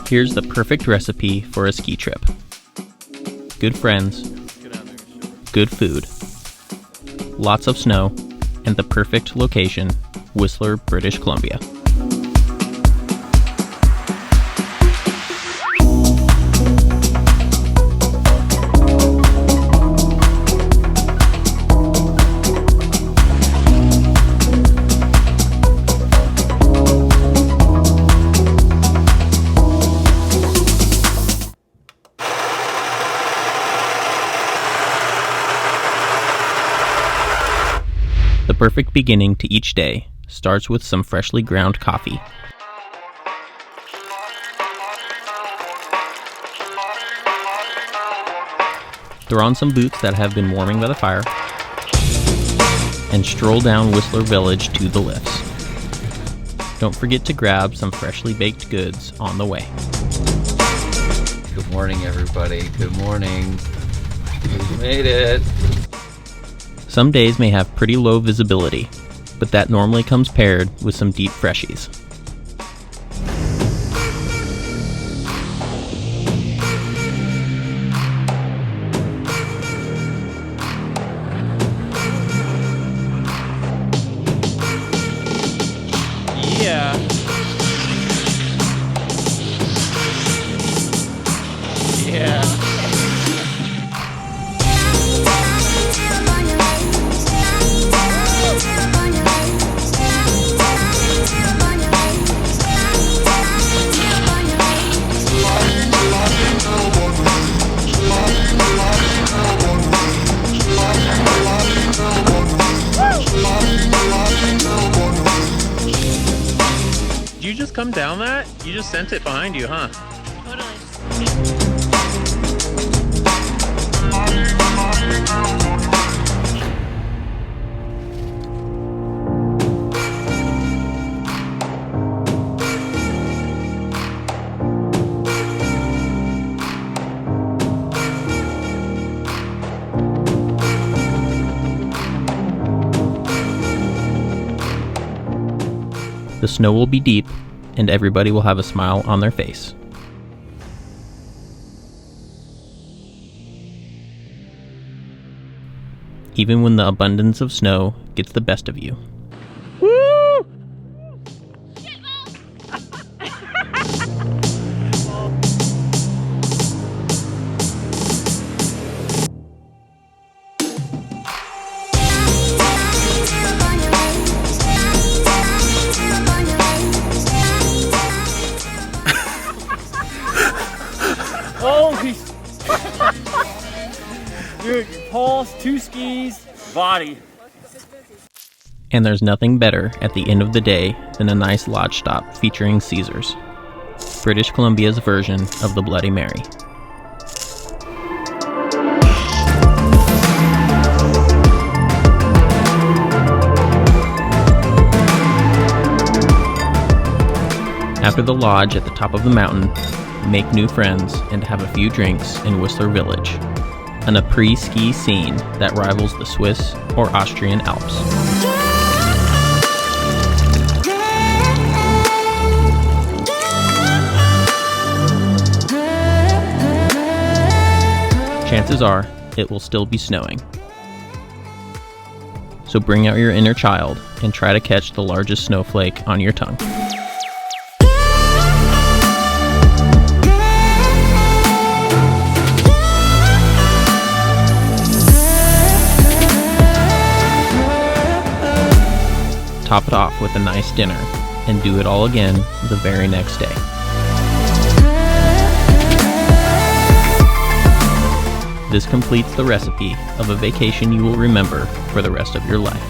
Here's the perfect recipe for a ski trip. Good friends, good food, lots of snow, and the perfect location, Whistler, British Columbia. The perfect beginning to each day starts with some freshly ground coffee. Throw on some boots that have been warming by the fire, and stroll down Whistler Village to the lifts. Don't forget to grab some freshly baked goods on the way. Good morning, everybody. Good morning. We made it. Some days may have pretty low visibility, but that normally comes paired with some deep freshies. Yeah. Yeah. Did you just come down that? You just sent it behind you, huh? Totally. The snow will be deep, and everybody will have a smile on their face. Even when the abundance of snow gets the best of you. Woo! Holy dude, poles, 2 skis, body. And there's nothing better at the end of the day than a nice lodge stop featuring Caesars, British Columbia's version of the Bloody Mary. After the lodge at the top of the mountain, make new friends and have a few drinks in Whistler Village, an après-ski scene that rivals the Swiss or Austrian Alps. Chances are it will still be snowing. So bring out your inner child and try to catch the largest snowflake on your tongue. Top it off with a nice dinner, and do it all again the very next day. This completes the recipe of a vacation you will remember for the rest of your life.